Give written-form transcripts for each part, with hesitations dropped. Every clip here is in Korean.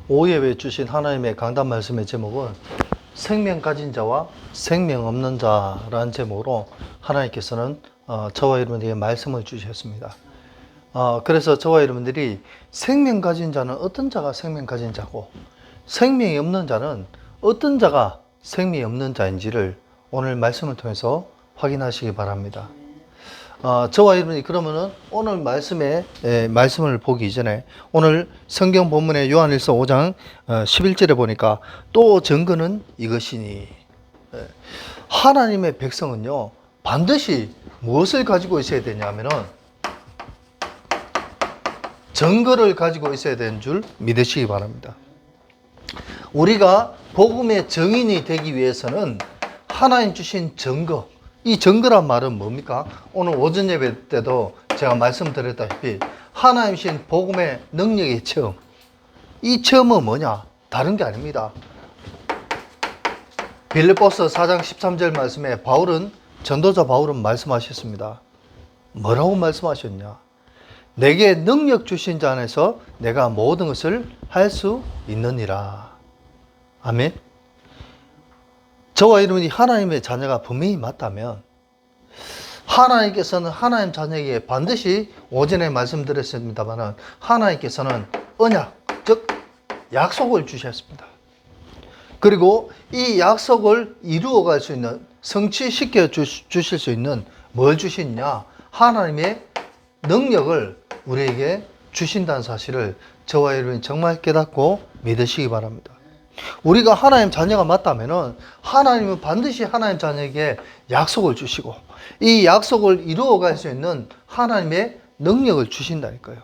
오예에 주신 하나님의 강단 말씀의 제목은 생명 가진 자와 생명 없는 자라는 제목으로 하나님께서는 저와 여러분에게 말씀을 주셨습니다. 그래서 저와 여러분들이 생명 가진 자는 어떤 자가 생명 가진 자고 생명이 없는 자는 어떤 자가 생명이 없는 자인지를 오늘 말씀을 통해서 확인하시기 바랍니다. 저와 여러분이 그러면은 오늘 말씀을 보기 전에 오늘 성경 본문의 요한일서 5장 11절에 보니까 또 증거는 이것이니, 하나님의 백성은요 반드시 무엇을 가지고 있어야 되냐면은 증거를 가지고 있어야 되는 줄 믿으시기 바랍니다. 우리가 복음의 증인이 되기 위해서는 하나님 주신 증거, 이 증거란 말은 뭡니까? 오늘 오전 예배 때도 제가 말씀드렸다시피 하나님 주신 복음의 능력의 체험, 이 체험은 뭐냐? 다른 게 아닙니다. 빌립보서 4장 13절 말씀에 전도자 바울은 말씀하셨습니다. 뭐라고 말씀하셨냐? 내게 능력 주신 자 안에서 내가 모든 것을 할 수 있느니라. 아멘. 저와 여러분이 하나님의 자녀가 분명히 맞다면 하나님께서는 하나님 자녀에게 반드시 오전에 말씀드렸습니다만 하나님께서는 언약, 즉 약속을 주셨습니다. 그리고 이 약속을 이루어갈 수 있는, 성취시켜 주실 수 있는 뭘 주시냐? 하나님의 능력을 우리에게 주신다는 사실을 저와 여러분이 정말 깨닫고 믿으시기 바랍니다. 우리가 하나님 자녀가 맞다면은 하나님은 반드시 하나님 자녀에게 약속을 주시고 이 약속을 이루어갈 수 있는 하나님의 능력을 주신다니까요.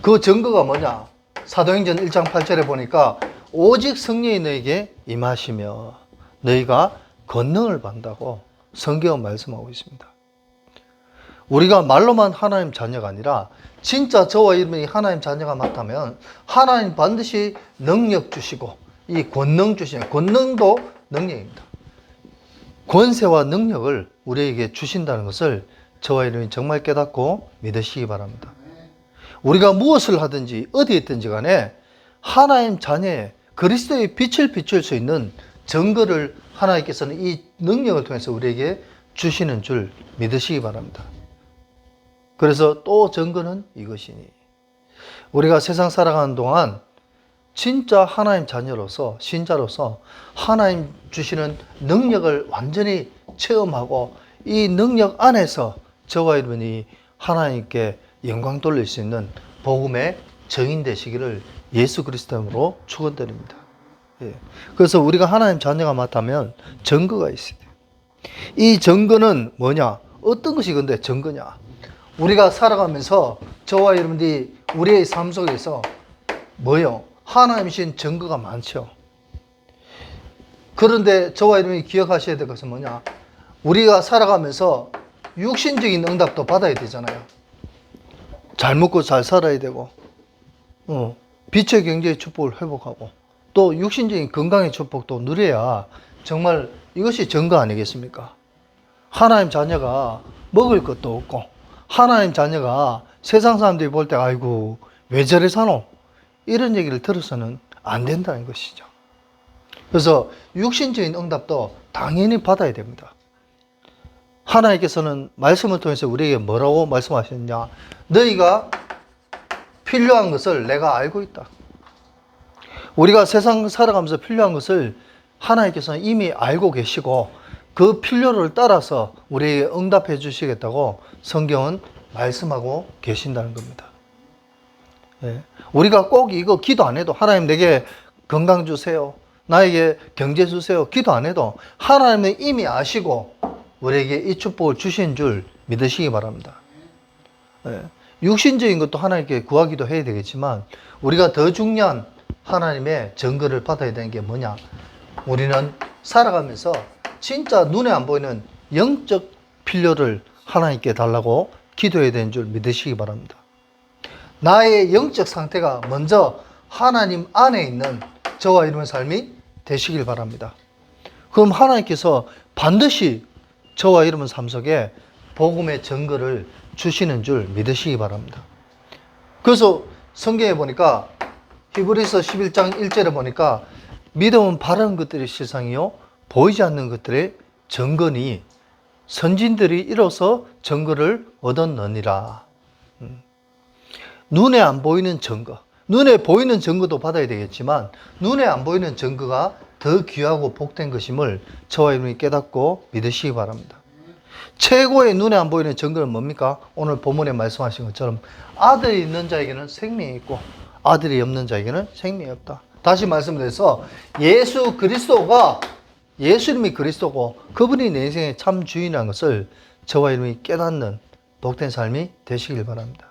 그 증거가 뭐냐? 사도행전 1장 8절에 보니까 오직 성령이 너에게 임하시며 너희가 권능을 받는다고 성경은 말씀하고 있습니다. 우리가 말로만 하나님 자녀가 아니라 진짜 저와 여러분이 하나님 자녀가 맞다면 하나님 반드시 능력 주시고 이 권능 주시는, 권능도 능력입니다. 권세와 능력을 우리에게 주신다는 것을 저와 여러분이 정말 깨닫고 믿으시기 바랍니다. 우리가 무엇을 하든지 어디에 있든지 간에 하나님 자녀의 그리스도의 빛을 비출 수 있는 증거를 하나님께서는 이 능력을 통해서 우리에게 주시는 줄 믿으시기 바랍니다. 그래서 또 증거는 이것이니, 우리가 세상 살아가는 동안 진짜 하나님 자녀로서, 신자로서 하나님 주시는 능력을 완전히 체험하고 이 능력 안에서 저와 여러분이 하나님께 영광 돌릴 수 있는 복음의 증인 되시기를 예수 그리스도로 축원드립니다. 그래서 우리가 하나님 자녀가 맞다면 증거가 있어요. 이 증거는 뭐냐? 어떤 것이 근데 증거냐? 우리가 살아가면서 저와 여러분들이 우리의 삶 속에서 뭐요? 하나님이신 증거가 많죠. 그런데 저와 여러분이 기억하셔야 될 것은 뭐냐? 우리가 살아가면서 육신적인 응답도 받아야 되잖아요. 잘 먹고 잘 살아야 되고, 빛의 경제의 축복을 회복하고, 또 육신적인 건강의 축복도 누려야 정말 이것이 증거 아니겠습니까? 하나님 자녀가 먹을 것도 없고, 하나님 자녀가 세상 사람들이 볼 때 아이고 왜 저래 사노? 이런 얘기를 들어서는 안 된다는 것이죠. 그래서 육신적인 응답도 당연히 받아야 됩니다. 하나님께서는 말씀을 통해서 우리에게 뭐라고 말씀하셨냐? 너희가 필요한 것을 내가 알고 있다. 우리가 세상 살아가면서 필요한 것을 하나님께서는 이미 알고 계시고 그 필요를 따라서 우리에게 응답해 주시겠다고 성경은 말씀하고 계신다는 겁니다. 우리가 꼭 이거 기도 안 해도 하나님 내게 건강 주세요, 나에게 경제 주세요 기도 안 해도 하나님은 이미 아시고 우리에게 이 축복을 주신 줄 믿으시기 바랍니다. 육신적인 것도 하나님께 구하기도 해야 되겠지만 우리가 더 중요한 하나님의 증거를 받아야 되는 게 뭐냐? 우리는 살아가면서 진짜 눈에 안 보이는 영적 필요를 하나님께 달라고 기도해야 되는 줄 믿으시기 바랍니다. 나의 영적 상태가 먼저 하나님 안에 있는 저와 여러분의 삶이 되시길 바랍니다. 그럼 하나님께서 반드시 저와 여러분 삶 속에 복음의 증거를 주시는 줄 믿으시기 바랍니다. 그래서 성경에 보니까 히브리서 11장 1절에 보니까 믿음은 바라는 것들의 실상이요 보이지 않는 것들의 증거니 선진들이 이로써 증거를 얻었느니라. 눈에 안 보이는 증거, 눈에 보이는 증거도 받아야 되겠지만 눈에 안 보이는 증거가 더 귀하고 복된 것임을 저와 여러분이 깨닫고 믿으시기 바랍니다. 최고의 눈에 안 보이는 증거는 뭡니까? 오늘 본문에 말씀하신 것처럼 아들이 있는 자에게는 생명이 있고 아들이 없는 자에게는 생명이 없다. 다시 말씀드려서 예수님이 그리스도고 그분이 내 인생의 참 주인이라는 것을 저와 여러분이 깨닫는 복된 삶이 되시길 바랍니다.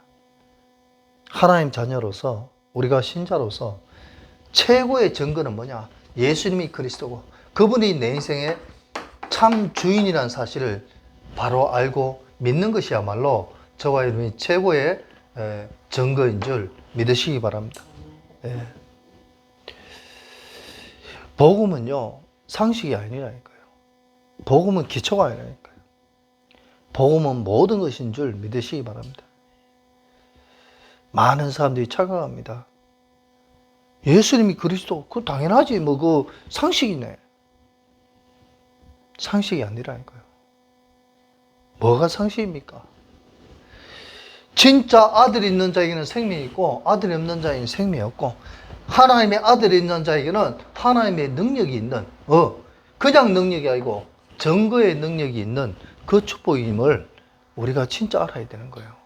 하나님 자녀로서 우리가 신자로서 최고의 증거는 뭐냐? 예수님이 그리스도고 그분이 내 인생의 참 주인이라는 사실을 바로 알고 믿는 것이야말로 저와 여러분이 최고의 증거인 줄 믿으시기 바랍니다. 복음은요 상식이 아니라니까요. 복음은 기초가 아니라니까요. 복음은 모든 것인 줄 믿으시기 바랍니다. 많은 사람들이 착각합니다. 예수님이 그리스도, 그거 당연하지. 그 상식이네. 상식이 아니라니까요. 뭐가 상식입니까? 진짜 아들이 있는 자에게는 생명이 있고, 아들이 없는 자에게는 생명이 없고, 하나님의 아들이 있는 자에게는 하나님의 능력이 있는, 그냥 능력이 아니고, 증거의 능력이 있는 그 축복임을 우리가 진짜 알아야 되는 거예요.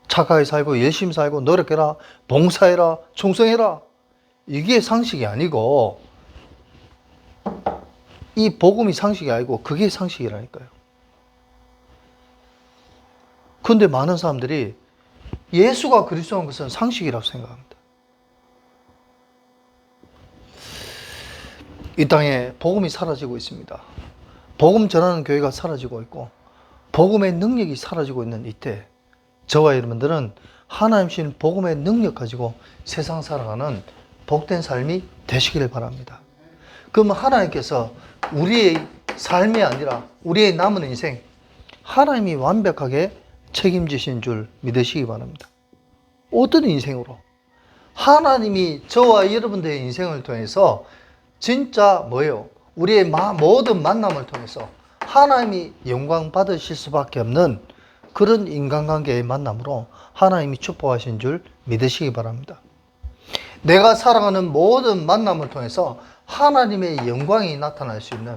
착하게 살고 열심히 살고 노력해라, 봉사해라, 충성해라. 이게 상식이 아니고 이 복음이 상식이 아니고 그게 상식이라니까요. 그런데 많은 사람들이 예수가 그리스도인 것은 상식이라고 생각합니다. 이 땅에 복음이 사라지고 있습니다. 복음 전하는 교회가 사라지고 있고 복음의 능력이 사라지고 있는 이때 저와 여러분들은 하나님 주신 복음의 능력 가지고 세상 살아가는 복된 삶이 되시기를 바랍니다. 그럼 하나님께서 우리의 삶이 아니라 우리의 남은 인생 하나님이 완벽하게 책임지신 줄 믿으시기 바랍니다. 어떤 인생으로? 하나님이 저와 여러분들의 인생을 통해서 진짜 뭐예요? 우리의 모든 만남을 통해서 하나님이 영광 받으실 수밖에 없는 그런 인간관계의 만남으로 하나님이 축복하신 줄 믿으시기 바랍니다. 내가 살아가는 모든 만남을 통해서 하나님의 영광이 나타날 수 있는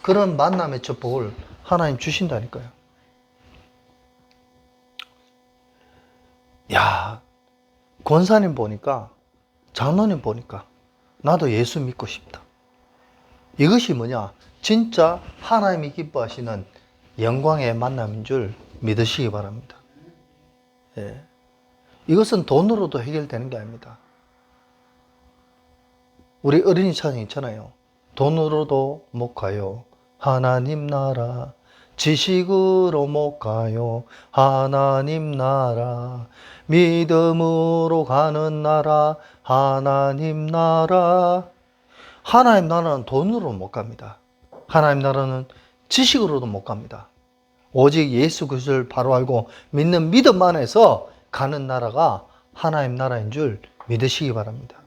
그런 만남의 축복을 하나님 주신다니까요. 야, 권사님 보니까, 장로님 보니까 나도 예수 믿고 싶다. 이것이 뭐냐? 진짜 하나님이 기뻐하시는 영광의 만남인 줄 믿으시기 바랍니다. 이것은 돈으로도 해결되는 게 아닙니다. 우리 어린이 찬양 있잖아요. 돈으로도 못 가요. 하나님 나라. 지식으로 못 가요. 하나님 나라. 믿음으로 가는 나라. 하나님 나라. 하나님 나라는 돈으로 못 갑니다. 하나님 나라는 지식으로도 못 갑니다. 오직 예수 그리스도를 바로 알고 믿는 믿음 안에서 가는 나라가 하나님 나라인 줄 믿으시기 바랍니다.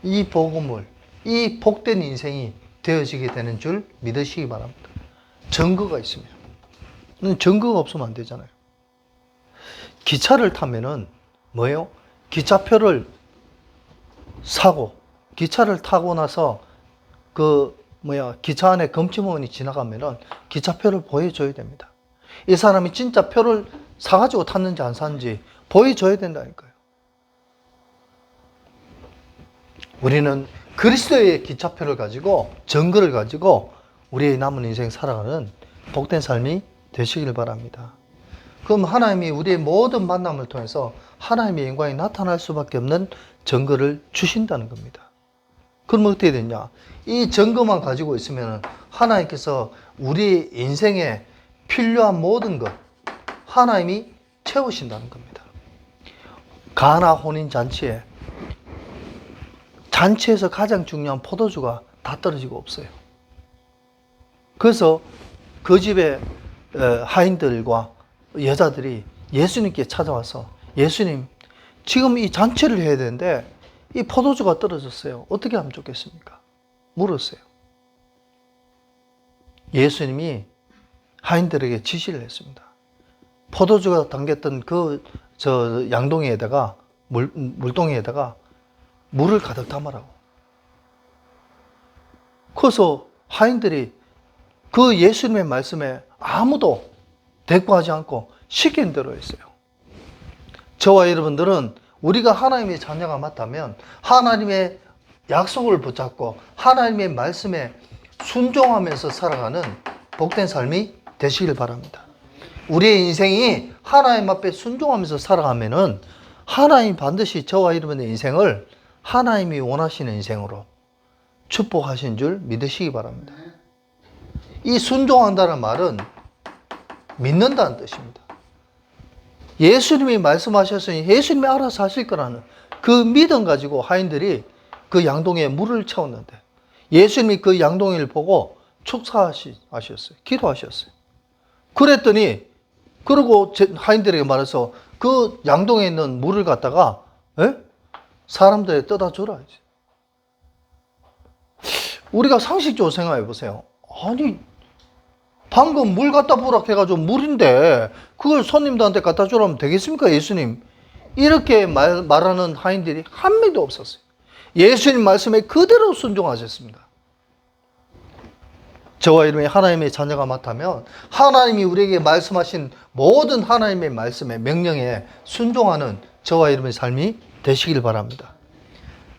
이 복음을, 이 복된 인생이 되어지게 되는 줄 믿으시기 바랍니다. 증거가 있으면. 증거가 없으면 안 되잖아요. 기차를 타면은 뭐예요? 기차표를 사고, 기차를 타고 나서 기차 안에 검침원이 지나가면은 기차표를 보여줘야 됩니다. 이 사람이 진짜 표를 사가지고 탔는지 안 샀는지 보여줘야 된다니까요. 우리는 그리스도의 기차표를 가지고 증거를 가지고 우리의 남은 인생 살아가는 복된 삶이 되시길 바랍니다. 그럼 하나님이 우리의 모든 만남을 통해서 하나님의 영광이 나타날 수밖에 없는 증거를 주신다는 겁니다. 그럼 어떻게 되냐? 이 증거만 가지고 있으면 하나님께서 우리 인생에 필요한 모든 것 하나님이 채우신다는 겁니다. 가나 혼인 잔치에서 가장 중요한 포도주가 다 떨어지고 없어요. 그래서 그 집에 하인들과 여자들이 예수님께 찾아와서 예수님, 지금 이 잔치를 해야 되는데 이 포도주가 떨어졌어요. 어떻게 하면 좋겠습니까? 물었어요. 예수님이 하인들에게 지시를 했습니다. 포도주가 담겼던 양동이에다가 물동이에다가 물을 가득 담으라고. 그래서 하인들이 그 예수님의 말씀에 아무도 대꾸하지 않고 시킨 대로 했어요. 저와 여러분들은 우리가 하나님의 자녀가 맞다면 하나님의 약속을 붙잡고 하나님의 말씀에 순종하면서 살아가는 복된 삶이 되시길 바랍니다. 우리의 인생이 하나님 앞에 순종하면서 살아가면은 하나님 반드시 저와 여러분의 인생을 하나님이 원하시는 인생으로 축복하신 줄 믿으시기 바랍니다. 이 순종한다는 말은 믿는다는 뜻입니다. 예수님이 말씀하셨으니 예수님이 알아서 하실 거라는 그 믿음 가지고 하인들이 그 양동이에 물을 채웠는데 예수님이 그 양동이를 보고 축사하셨어요. 기도하셨어요. 그랬더니 그리고 하인들에게 말해서 그 양동이에 있는 물을 갖다가 사람들에게 떠다 주라. 우리가 상식적으로 생각해 보세요. 아니 방금 물 갖다 부라 해가지고 물인데 그걸 손님들한테 갖다 주라면 되겠습니까? 예수님. 이렇게 말하는 하인들이 한 명도 없었어요. 예수님 말씀에 그대로 순종하셨습니다. 저와 여러분이 하나님의 자녀가 맞다면 하나님이 우리에게 말씀하신 모든 하나님의 말씀에 명령에 순종하는 저와 여러분의 삶이 되시길 바랍니다.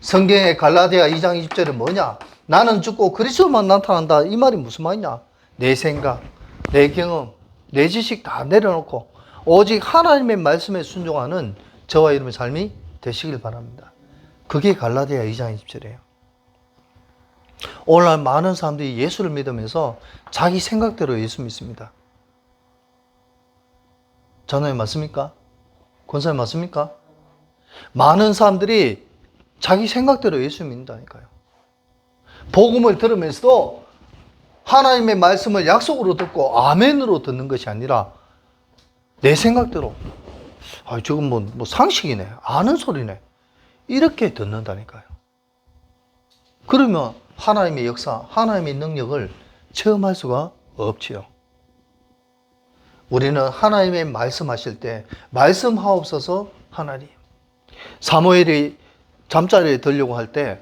성경의 갈라디아 2장 20절은 뭐냐? 나는 죽고 그리스도만 나타난다. 이 말이 무슨 말이냐? 내 생각, 내 경험, 내 지식 다 내려놓고 오직 하나님의 말씀에 순종하는 저와 여러분의 삶이 되시길 바랍니다. 그게 갈라디아 2장 20절이에요. 오늘날 많은 사람들이 예수를 믿으면서 자기 생각대로 예수 믿습니다. 자녀님 맞습니까? 권사님 맞습니까? 많은 사람들이 자기 생각대로 예수 믿는다니까요. 복음을 들으면서도 하나님의 말씀을 약속으로 듣고 아멘으로 듣는 것이 아니라 내 생각대로 저건 뭐 상식이네, 아는 소리네 이렇게 듣는다니까요. 그러면 하나님의 역사, 하나님의 능력을 체험할 수가 없지요. 우리는 하나님의 말씀하실 때 말씀하옵소서 하나님. 사무엘이 잠자리에 들려고 할 때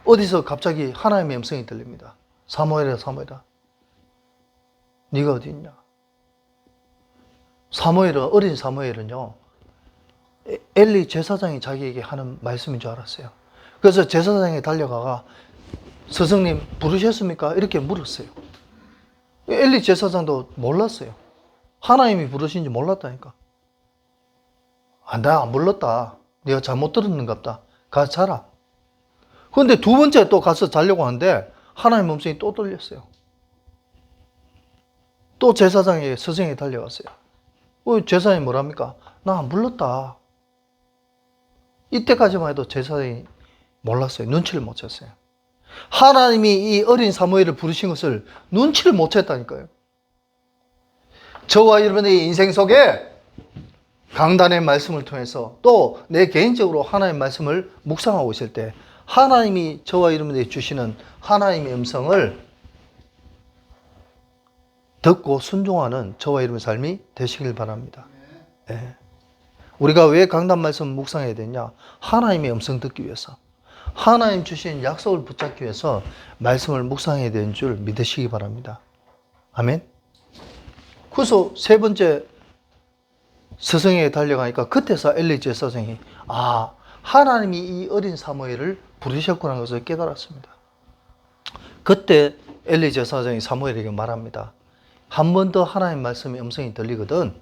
어디서 갑자기 하나님의 음성이 들립니다. 사무엘아, 사무엘아, 네가 어디 있냐? 어린 사무엘은요, 엘리 제사장이 자기에게 하는 말씀인 줄 알았어요. 그래서 제사장이 달려가가 스승님 부르셨습니까? 이렇게 물었어요. 엘리 제사장도 몰랐어요. 하나님이 부르신지 몰랐다니까. 나 안 불렀다. 네가 잘못 들었는가 보다. 가서 자라. 그런데 두 번째 또 가서 자려고 하는데 하나님 음성이 또 들렸어요. 또 제사장에게 스승이 달려갔어요. 제사장이 뭐랍니까? 나 안 불렀다. 이때까지만 해도 제사장이 몰랐어요. 눈치를 못 챘어요. 하나님이 이 어린 사무엘을 부르신 것을 눈치를 못 챘다니까요. 저와 여러분의 인생 속에 강단의 말씀을 통해서 또 내 개인적으로 하나님의 말씀을 묵상하고 있을 때 하나님이 저와 여러분에게 주시는 하나님의 음성을 듣고 순종하는 저와 여러분의 삶이 되시길 바랍니다. 네. 우리가 왜 강단 말씀 묵상해야 되냐? 하나님의 음성 듣기 위해서, 하나님 주신 약속을 붙잡기 위해서 말씀을 묵상해야 되는 줄 믿으시기 바랍니다. 아멘. 그래서 세 번째 스승에게 달려가니까 그때서 엘리 제사장이 하나님이 이 어린 사무엘을 부르셨구나 하는 것을 깨달았습니다. 그때 엘리 제사장이 사무엘에게 말합니다. 한 번 더 하나님 말씀의 음성이 들리거든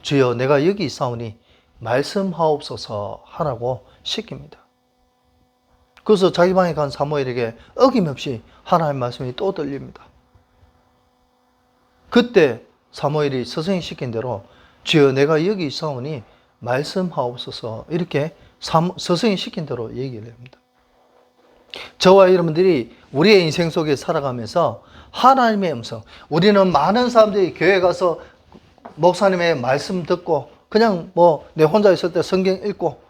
주여 내가 여기 있사오니 말씀하옵소서 하라고 시킵니다. 그래서 자기 방에 간 사무엘에게 어김없이 하나님 말씀이 또 들립니다. 그때 사무엘이 스승이 시킨 대로 주여 내가 여기 있사오니 말씀하옵소서 이렇게 스승이 시킨 대로 얘기를 합니다. 저와 여러분들이 우리의 인생 속에 살아가면서 하나님의 음성, 우리는 많은 사람들이 교회 가서 목사님의 말씀 듣고 그냥 뭐 내 혼자 있을 때 성경 읽고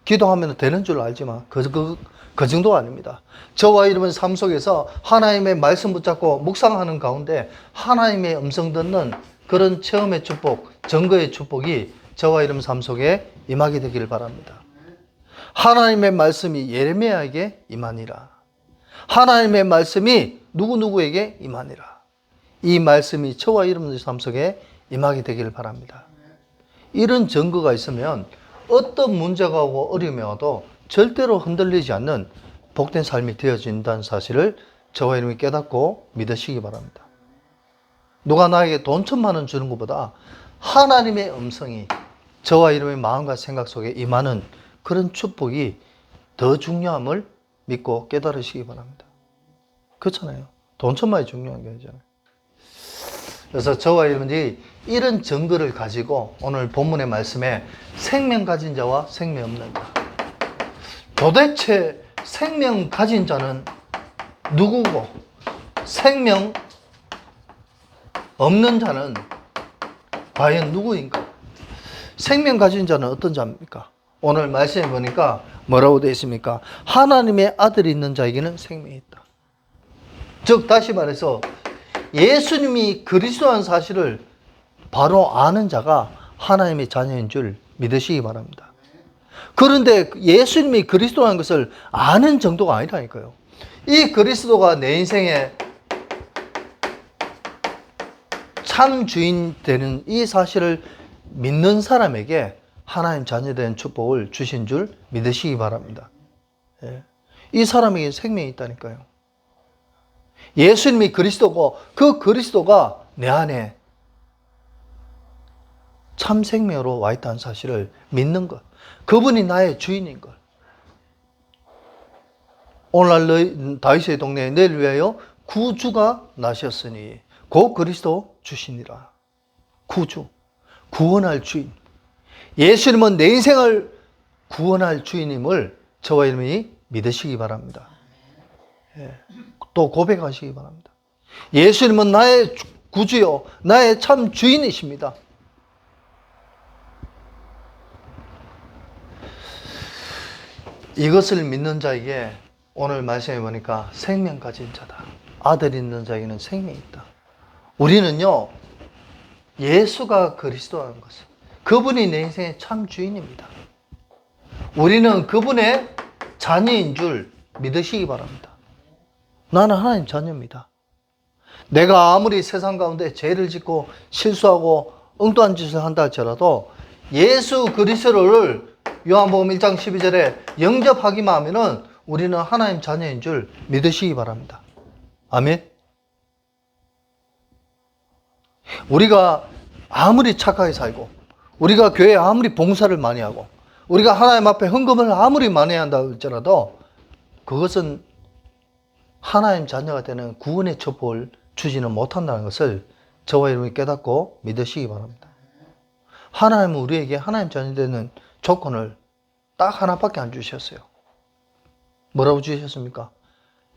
기도하면 되는 줄 알지만 그 정도가 아닙니다. 저와 여러분 삶 속에서 하나님의 말씀 붙잡고 묵상하는 가운데 하나님의 음성 듣는 그런 체험의 축복, 증거의 축복이 저와 여러분 삶 속에 임하게 되기를 바랍니다. 하나님의 말씀이 예레미야에게 임하니라. 하나님의 말씀이 누구누구에게 임하니라. 이 말씀이 저와 여러분의 삶 속에 임하게 되기를 바랍니다. 이런 증거가 있으면 어떤 문제가 오고 어려움이 와도 절대로 흔들리지 않는 복된 삶이 되어진다는 사실을 저와 여러분이 깨닫고 믿으시기 바랍니다. 누가 나에게 돈 1,000만 원 주는 것보다 하나님의 음성이 저와 여러분의 마음과 생각 속에 임하는 그런 축복이 더 중요함을 믿고 깨달으시기 바랍니다. 그렇잖아요. 돈 1,000만이 중요한 게 아니잖아요. 그래서 저와 여러분들이 이런 증거를 가지고 오늘 본문의 말씀에 생명 가진 자와 생명 없는 자. 도대체 생명 가진 자는 누구고 생명 없는 자는 과연 누구인가? 생명 가진 자는 어떤 자입니까? 오늘 말씀해 보니까 뭐라고 되어 있습니까? 하나님의 아들이 있는 자에게는 생명이 있다. 즉 다시 말해서 예수님이 그리스도라는 사실을 바로 아는 자가 하나님의 자녀인 줄 믿으시기 바랍니다. 그런데 예수님이 그리스도라는 것을 아는 정도가 아니라니까요. 이 그리스도가 내 인생의 참 주인 되는 이 사실을 믿는 사람에게 하나님 자녀된 축복을 주신 줄 믿으시기 바랍니다. 이 사람에게 생명이 있다니까요. 예수님이 그리스도고 그 그리스도가 내 안에 참 생명으로 와 있다는 사실을 믿는 것. 그분이 나의 주인인 것. 오늘날 다윗의 동네에 너희를 위하여 구주가 나셨으니 곧 그리스도 주시니라. 구주, 구원할 주인. 예수님은 내 인생을 구원할 주인임을 저와 여러분이 믿으시기 바랍니다. 또 고백하시기 바랍니다. 예수님은 나의 구주요, 나의 참 주인이십니다. 이것을 믿는 자에게 오늘 말씀해 보니까 생명 가진 자다. 아들 있는 자에게는 생명이 있다. 우리는요, 예수가 그리스도라는 것을, 그분이 내 인생의 참 주인입니다. 우리는 그분의 자녀인 줄 믿으시기 바랍니다. 나는 하나님 자녀입니다. 내가 아무리 세상 가운데 죄를 짓고 실수하고 엉뚱한 짓을 한다 할지라도 예수 그리스도를 요한복음 1장 12절에 영접하기만 하면은 우리는 하나님 자녀인 줄 믿으시기 바랍니다. 아멘. 우리가 아무리 착하게 살고 우리가 교회에 아무리 봉사를 많이 하고 우리가 하나님 앞에 헌금을 아무리 많이 한다 할지라도 그것은 하나님 자녀가 되는 구원의 축복을 주지는 못한다는 것을 저와 여러분이 깨닫고 믿으시기 바랍니다. 하나님은 우리에게 하나님 자녀 되는 조건을 딱 하나밖에 안 주셨어요. 뭐라고 주셨습니까?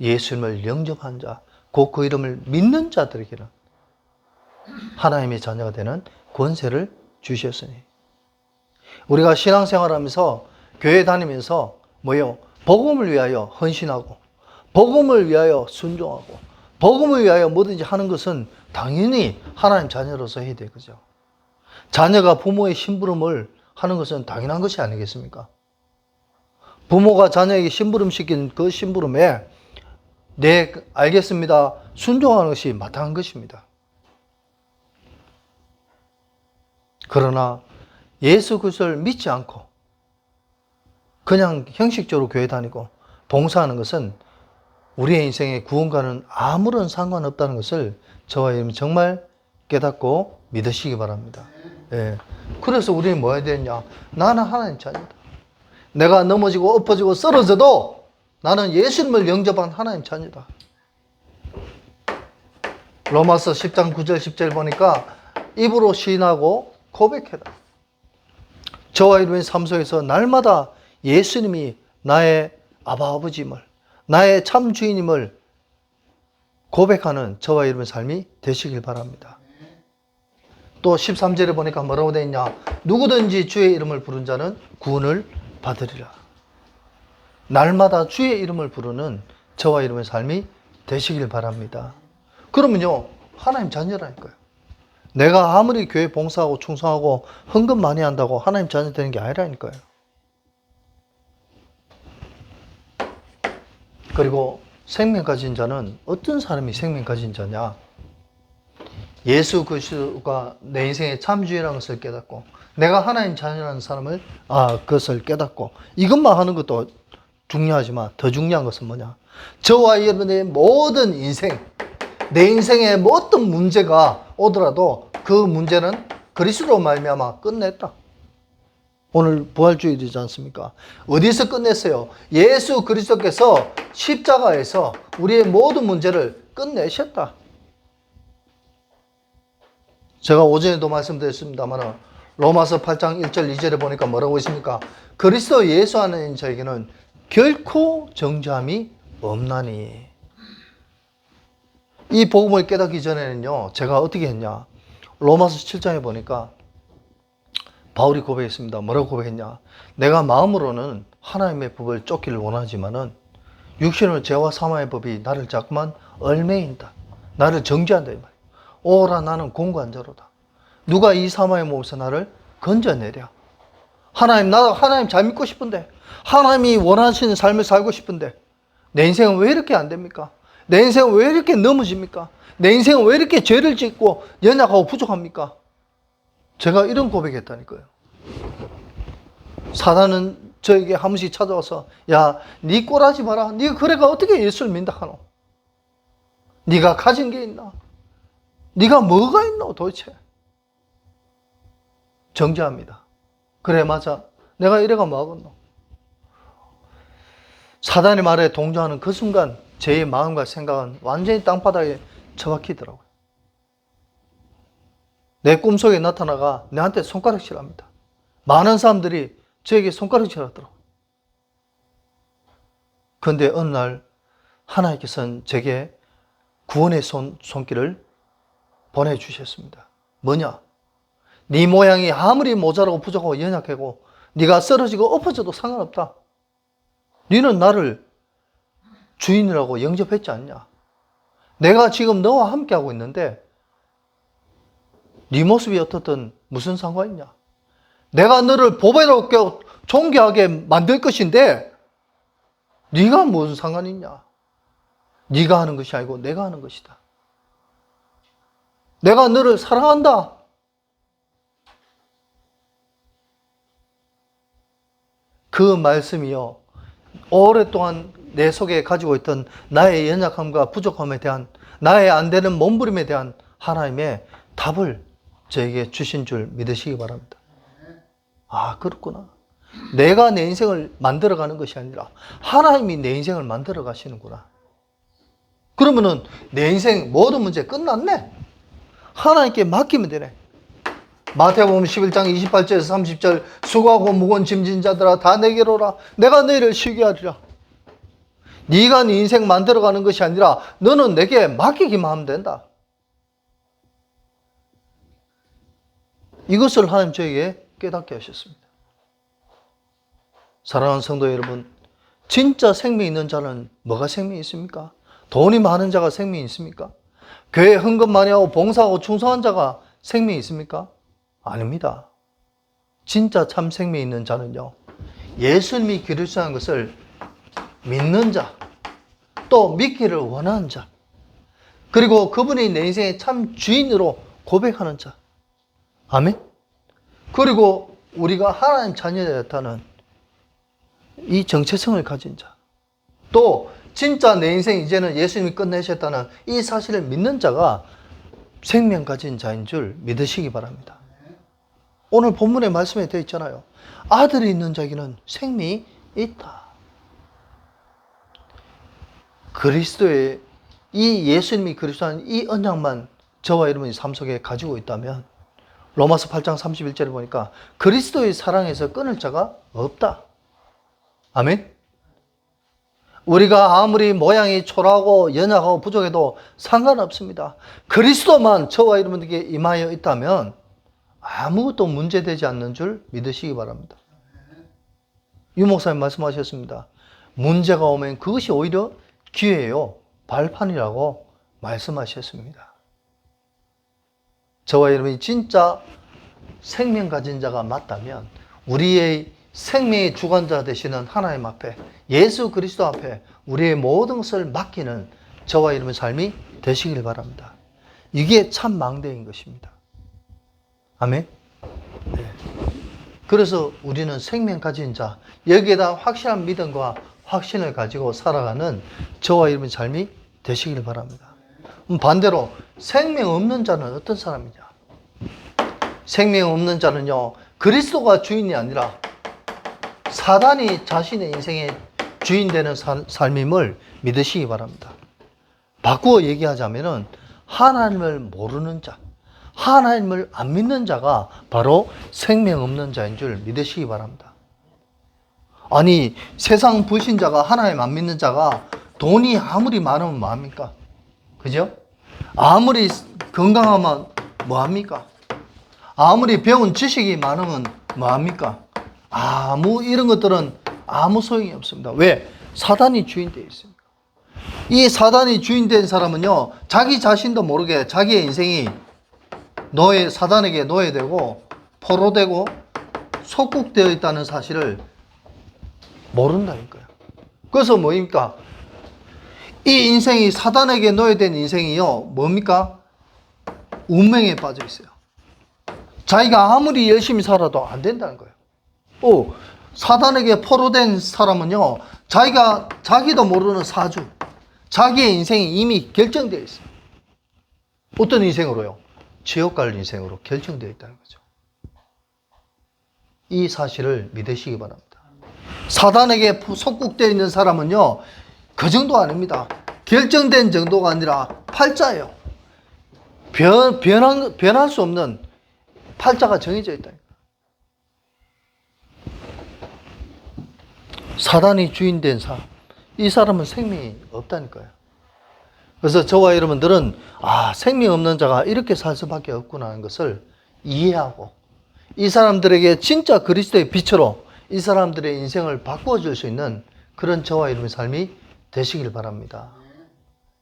예수님을 영접한 자, 곧 그 이름을 믿는 자들에게는 하나님의 자녀가 되는 권세를 주셨으니. 우리가 신앙생활하면서 교회 다니면서 뭐요? 복음을 위하여 헌신하고 복음을 위하여 순종하고 복음을 위하여 뭐든지 하는 것은 당연히 하나님 자녀로서 해야 되겠죠. 자녀가 부모의 심부름을 하는 것은 당연한 것이 아니겠습니까? 부모가 자녀에게 심부름 시킨 그 심부름에 네, 알겠습니다. 순종하는 것이 마땅한 것입니다. 그러나 예수 그리스도를 믿지 않고 그냥 형식적으로 교회 다니고 봉사하는 것은 우리의 인생의 구원과는 아무런 상관없다는 것을 저와 여러분 정말 깨닫고 믿으시기 바랍니다. 예. 그래서 우리는 뭐 해야 되냐? 나는 하나님 자녀다. 내가 넘어지고 엎어지고 쓰러져도 나는 예수님을 영접한 하나님 자녀다. 로마서 10장 9절 10절 보니까 입으로 시인하고 고백해라. 저와 여러분의 삶 속에서 날마다 예수님이 나의 아버지임을, 나의 참 주인임을 고백하는 저와 여러분의 삶이 되시길 바랍니다. 또 13절에 보니까 뭐라고 되어 있냐? 누구든지 주의 이름을 부른 자는 구원을 받으리라. 날마다 주의 이름을 부르는 저와 여러분의 삶이 되시길 바랍니다. 그러면요, 하나님 자녀라니까요. 내가 아무리 교회 봉사하고 충성하고 헌금 많이 한다고 하나님 자녀 되는 게 아니라니까요. 그리고 생명 가진 자는 어떤 사람이 생명 가진 자냐? 예수 그리스도가 내 인생의 참 주인이라는 것을 깨닫고 내가 하나님 자녀라는 사람을 그것을 깨닫고 이것만 하는 것도 중요하지만 더 중요한 것은 뭐냐? 저와 여러분의 모든 인생, 내 인생에 뭐 어떤 문제가 오더라도 그 문제는 그리스도로 말미암아 끝냈다. 오늘 부활주일이지 않습니까? 어디서 끝냈어요? 예수 그리스도께서 십자가에서 우리의 모든 문제를 끝내셨다. 제가 오전에도 말씀드렸습니다만 로마서 8장 1절 2절에 보니까 뭐라고 있습니까? 그리스도 예수 안에 있는 저에게는 결코 정죄함이 없나니. 이 복음을 깨닫기 전에는요, 제가 어떻게 했냐? 로마서 7장에 보니까 바울이 고백했습니다. 뭐라고 고백했냐? 내가 마음으로는 하나님의 법을 쫓기를 원하지만은 육신으로 죄와 사망의 법이 나를 자꾸만 얽매인다. 나를 정죄한다 이 말이야. 오라 나는 공고한 자로다. 누가 이 사망의 몸에서 나를 건져내랴. 나 하나님 잘 믿고 싶은데, 하나님이 원하시는 삶을 살고 싶은데 내 인생은 왜 이렇게 안 됩니까? 내 인생은 왜 이렇게 넘어집니까? 내 인생은 왜 이렇게 죄를 짓고 연약하고 부족합니까? 제가 이런 고백했다니까요. 사단은 저에게 한 번씩 찾아와서 야, 네 꼴하지 마라. 네가 그래가 어떻게 예수를 믿다 하노? 네가 가진 게 있나? 네가 뭐가 있노 도대체? 정죄합니다. 그래 맞아. 내가 이래가 뭐하겠노? 사단의 말에 동조하는 그 순간 제 마음과 생각은 완전히 땅바닥에 처박히더라고요. 내 꿈속에 나타나가 내한테 손가락질합니다. 많은 사람들이 저에게 손가락질하더라고요. 그런데 어느 날 하나님께서는 제게 구원의 손길을 보내주셨습니다. 뭐냐? 네 모양이 아무리 모자라고 부족하고 연약하고 네가 쓰러지고 엎어져도 상관없다. 너는 나를 주인이라고 영접했지 않냐? 내가 지금 너와 함께하고 있는데 네 모습이 어떻든 무슨 상관이냐? 내가 너를 보배롭게 존귀하게 만들 것인데 네가 무슨 상관이 있냐? 네가 하는 것이 아니고 내가 하는 것이다. 내가 너를 사랑한다. 그 말씀이요, 오랫동안 내 속에 가지고 있던 나의 연약함과 부족함에 대한, 나의 안 되는 몸부림에 대한 하나님의 답을 저에게 주신 줄 믿으시기 바랍니다. 아, 그렇구나. 내가 내 인생을 만들어가는 것이 아니라 하나님이 내 인생을 만들어 가시는구나. 그러면은 내 인생 모든 문제 끝났네. 하나님께 맡기면 되네. 마태복음 11장 28절에서 30절 수고하고 무거운 짐진 자들아 다 내게로 오라. 내가 너희를 쉬게 하리라. 네가 네 인생 만들어가는 것이 아니라 너는 내게 맡기기만 하면 된다. 이것을 하나님 저에게 깨닫게 하셨습니다. 사랑하는 성도 여러분, 진짜 생명이 있는 자는 뭐가 생명이 있습니까? 돈이 많은 자가 생명이 있습니까? 교회 헌금 많이 하고 봉사하고 충성한 자가 생명이 있습니까? 아닙니다. 진짜 참 생명이 있는 자는요, 예수님이 그리스도라는 것을 믿는 자, 또 믿기를 원하는 자, 그리고 그분이 내 인생의 참 주인으로 고백하는 자. 아멘? 그리고 우리가 하나님 자녀였다는 이 정체성을 가진 자, 또 진짜 내 인생 이제는 예수님이 끝내셨다는 이 사실을 믿는 자가 생명 가진 자인 줄 믿으시기 바랍니다. 오늘 본문의 말씀에 되어 있잖아요. 아들이 있는 자에게는 생명이 있다. 그리스도의 이 예수님이 그리스도라는 이 언약만 저와 여러분이 삶 속에 가지고 있다면 로마서 8장 31절에 보니까 그리스도의 사랑에서 끊을 자가 없다. 아멘? 우리가 아무리 모양이 초라하고 연약하고 부족해도 상관없습니다. 그리스도만 저와 여러분에게 임하여 있다면 아무것도 문제되지 않는 줄 믿으시기 바랍니다. 유 목사님 말씀하셨습니다. 문제가 오면 그것이 오히려 기회예요. 발판이라고 말씀하셨습니다. 저와 여러분이 진짜 생명 가진 자가 맞다면 우리의 생명의 주관자 되시는 하나님 앞에, 예수 그리스도 앞에 우리의 모든 것을 맡기는 저와 여러분의 삶이 되시길 바랍니다. 이게 참 망대인 것입니다. 아멘. 네. 그래서 우리는 생명 가진 자, 여기에다 확실한 믿음과 확신을 가지고 살아가는 저와 여러분의 삶이 되시길 바랍니다. 반대로 생명 없는 자는 어떤 사람이냐? 생명 없는 자는요, 그리스도가 주인이 아니라 사단이 자신의 인생의 주인 되는 삶임을 믿으시기 바랍니다. 바꾸어 얘기하자면은 하나님을 모르는 자, 하나님을 안 믿는 자가 바로 생명 없는 자인 줄 믿으시기 바랍니다. 아니, 세상 불신자가, 하나님 안 믿는 자가 돈이 아무리 많으면 뭐합니까? 그죠? 아무리 건강하면 뭐합니까? 아무리 배운 지식이 많으면 뭐합니까? 이런 것들은 아무 소용이 없습니다. 왜? 사단이 주인 되어 있습니다. 이 사단이 주인 된 사람은요, 자기 자신도 모르게 자기의 인생이 사단에게 노예되고 포로되고 속국되어 있다는 사실을 모른다니까요. 그래서 뭐입니까? 이 인생이 사단에게 노예된 인생이요, 뭡니까? 운명에 빠져 있어요. 자기가 아무리 열심히 살아도 안 된다는 거예요. 사단에게 포로된 사람은요, 자기도 모르는 사주, 자기의 인생이 이미 결정되어 있어요. 어떤 인생으로요? 지옥 갈 인생으로 결정되어 있다는 거죠. 이 사실을 믿으시기 바랍니다. 사단에게 속국되어 있는 사람은요, 그 정도 아닙니다. 결정된 정도가 아니라 팔자예요. 변할 수 없는 팔자가 정해져 있다. 사단이 주인된 사람, 이 사람은 생명이 없다니까요. 그래서 저와 여러분들은 생명 없는 자가 이렇게 살 수밖에 없구나 하는 것을 이해하고, 이 사람들에게 진짜 그리스도의 빛으로 이 사람들의 인생을 바꾸어줄 수 있는 그런 저와 여러분의 삶이 되시길 바랍니다.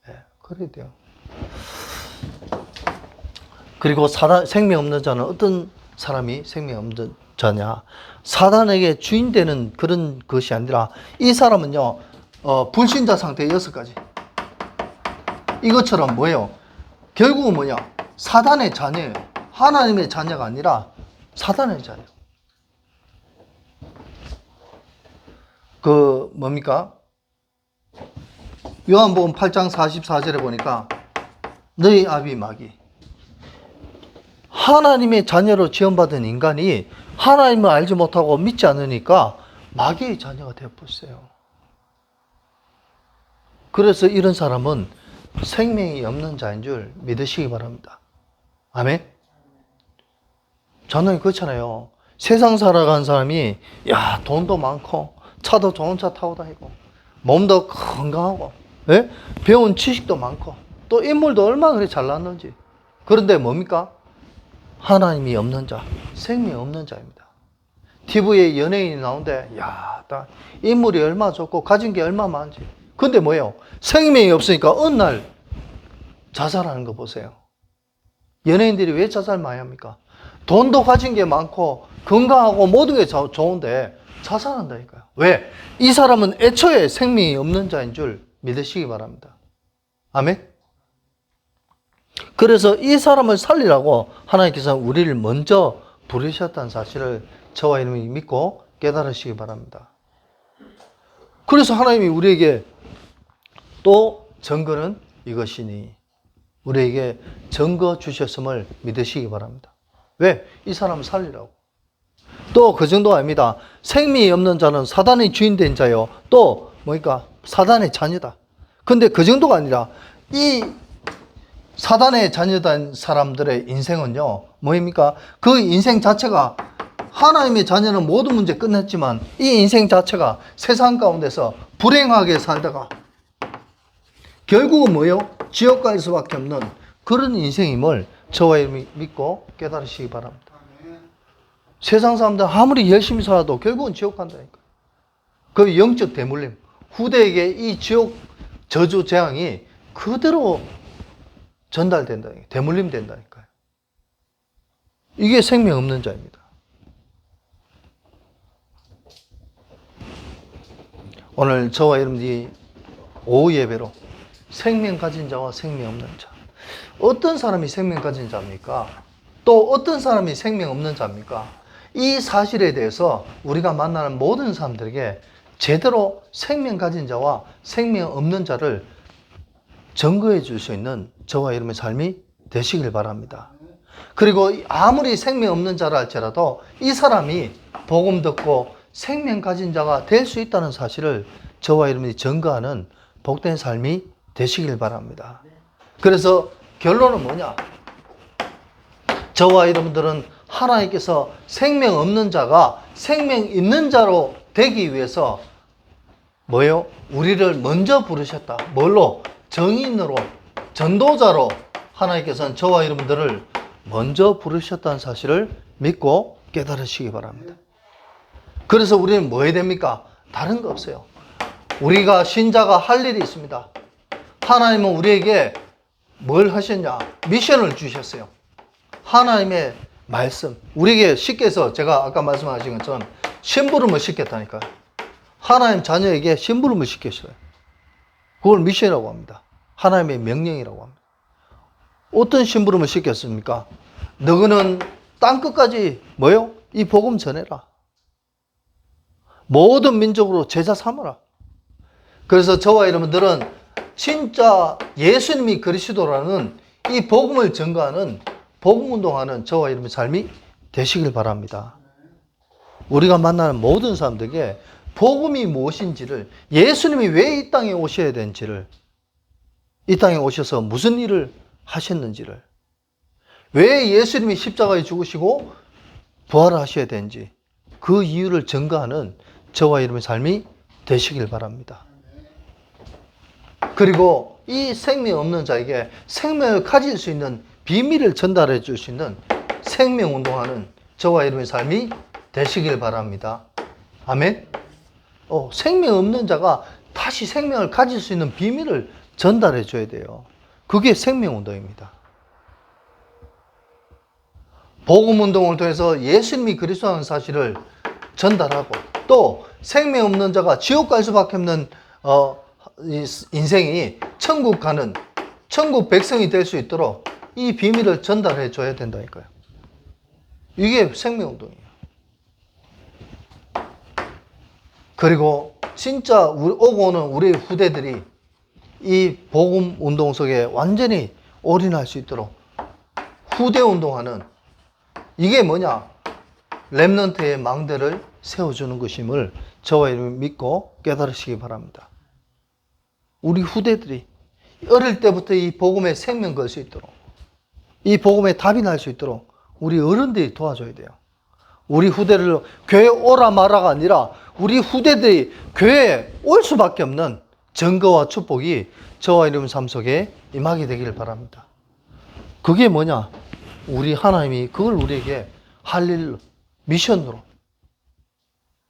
네, 그래야 돼요. 그리고 생명 없는 자는 어떤 사람이 생명 없는 자냐? 사단에게 주인되는 그런 것이 아니라, 이 사람은요, 불신자 상태 6가지. 이것처럼 뭐예요? 결국은 뭐냐? 사단의 자녀예요. 하나님의 자녀가 아니라 사단의 자녀. 뭡니까? 요한복음 8장 44절에 보니까 너희 아비 마귀. 하나님의 자녀로 지원받은 인간이 하나님을 알지 못하고 믿지 않으니까 마귀의 자녀가 되어버렸어요. 그래서 이런 사람은 생명이 없는 자인 줄 믿으시기 바랍니다. 아멘? 저는 그렇잖아요. 세상 살아가는 사람이 돈도 많고 차도 좋은 차 타고 다니고 몸도 건강하고, 예? 배운 지식도 많고 또 인물도 얼마나 그래 잘났는지. 그런데 뭡니까? 하나님이 없는 자, 생명이 없는 자입니다. TV에 연예인이 나오는데 인물이 얼마나 좋고 가진 게 얼마나 많은지. 근데 뭐예요? 생명이 없으니까 어느 날 자살하는 거 보세요. 연예인들이 왜 자살 많이 합니까? 돈도 가진 게 많고 건강하고 모든 게 좋은데 자살한다니까요. 왜? 이 사람은 애초에 생명이 없는 자인 줄 믿으시기 바랍니다. 아멘? 그래서 이 사람을 살리라고 하나님께서 우리를 먼저 부르셨다는 사실을 저와 여러분이 믿고 깨달으시기 바랍니다. 그래서 하나님이 우리에게 또 증거는 이것이니, 우리에게 증거 주셨음을 믿으시기 바랍니다. 왜? 이 사람을 살리라고. 또 그 정도가 아닙니다. 생명이 없는 자는 사단의 주인 된 자요. 또 뭡니까? 사단의 자녀다. 근데 그 정도가 아니라 이 사단의 자녀된 사람들의 인생은요, 뭐입니까? 그 인생 자체가, 하나님의 자녀는 모든 문제 끝냈지만 이 인생 자체가 세상 가운데서 불행하게 살다가 결국은 뭐예요? 지옥 갈 수밖에 없는 그런 인생임을 저와 여러분이 믿고 깨달으시기 바랍니다. 세상 사람들 아무리 열심히 살아도 결국은 지옥 간다니까. 그 영적 대물림. 후대에게 이 지옥 저주 재앙이 그대로 전달된다니까. 대물림 된다니까요. 이게 생명 없는 자입니다. 오늘 저와 여러분들이 오후 예배로 생명 가진 자와 생명 없는 자. 어떤 사람이 생명 가진 자입니까? 또 어떤 사람이 생명 없는 자입니까? 이 사실에 대해서 우리가 만나는 모든 사람들에게 제대로 생명 가진 자와 생명 없는 자를 증거해 줄 수 있는 저와 여러분의 삶이 되시길 바랍니다. 그리고 아무리 생명 없는 자라 할지라도 이 사람이 복음 듣고 생명 가진 자가 될 수 있다는 사실을 저와 여러분이 증거하는 복된 삶이 되시길 바랍니다. 그래서 결론은 뭐냐? 저와 여러분들은 하나님께서 생명 없는 자가 생명 있는 자로 되기 위해서 뭐예요? 우리를 먼저 부르셨다. 뭘로? 정인으로, 전도자로 하나님께서는 저와 여러분들을 먼저 부르셨다는 사실을 믿고 깨달으시기 바랍니다. 그래서 우리는 뭐 해야 됩니까? 다른 거 없어요. 우리가 신자가 할 일이 있습니다. 하나님은 우리에게 뭘 하셨냐? 미션을 주셨어요. 하나님의 말씀. 우리에게 쉽게 해서 제가 아까 말씀하신 것처럼 심부름을 시켰다니까요. 하나님 자녀에게 심부름을 시켰어요. 그걸 미션이라고 합니다. 하나님의 명령이라고 합니다. 어떤 심부름을 시켰습니까? 너희는 땅끝까지 뭐요? 이 복음 전해라. 모든 민족으로 제자 삼으라. 그래서 저와 여러분들은 진짜 예수님이 그리스도라는 이 복음을 증거하는 복음 운동하는 저와 여러분의 삶이 되시길 바랍니다. 우리가 만나는 모든 사람들에게 복음이 무엇인지를, 예수님이 왜 이 땅에 오셔야 되는지를, 이 땅에 오셔서 무슨 일을 하셨는지를, 왜 예수님이 십자가에 죽으시고 부활하셔야 되는지 그 이유를 증거하는 저와 여러분의 삶이 되시길 바랍니다. 그리고 이 생명 없는 자에게 생명을 가질 수 있는 비밀을 전달해 줄 수 있는 생명 운동하는 저와 여러분의 삶이 되시길 바랍니다. 아멘. 생명 없는 자가 다시 생명을 가질 수 있는 비밀을 전달해 줘야 돼요. 그게 생명 운동입니다. 복음 운동을 통해서 예수님이 그리스도라는 사실을 전달하고, 또 생명 없는 자가 지옥 갈 수밖에 없는 인생이 천국 가는 천국 백성이 될 수 있도록 이 비밀을 전달해 줘야 된다니까요. 이게 생명 운동이에요. 그리고 진짜 오고 오는 우리 후대들이 이 복음 운동 속에 완전히 올인할 수 있도록 후대 운동하는, 이게 뭐냐? 렘넌트의 망대를 세워주는 것임을 저와 여러분 믿고 깨달으시기 바랍니다. 우리 후대들이 어릴 때부터 이 복음에 생명 걸 수 있도록, 이 복음에 답이 날 수 있도록 우리 어른들이 도와줘야 돼요. 우리 후대를 교회 오라 마라가 아니라 우리 후대들이 교회에 올 수밖에 없는 증거와 축복이 저와 여러분 삶 속에 임하게 되기를 바랍니다. 그게 뭐냐? 우리 하나님이 그걸 우리에게 할 일로, 미션으로,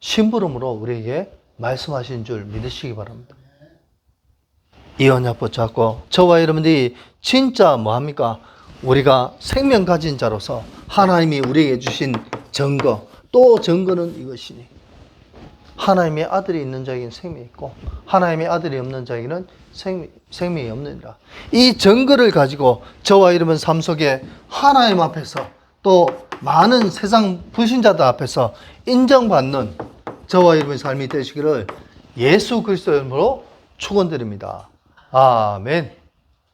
심부름으로 우리에게 말씀하신 줄 믿으시기 바랍니다. 이 언약 붙잡고 저와 여러분들이 진짜 뭐합니까? 우리가 생명 가진 자로서 하나님이 우리에게 주신 증거, 또 증거는 이것이니 하나님의 아들이 있는 자에게는 생명이 있고 하나님의 아들이 없는 자에게는 생명이 없느니라. 이 증거를 가지고 저와 여러분 삶 속에 하나님 앞에서 또 많은 세상 불신자들 앞에서 인정받는 저와 여러분의 삶이 되시기를 예수 그리스도의 이름으로 축원드립니다. 아멘.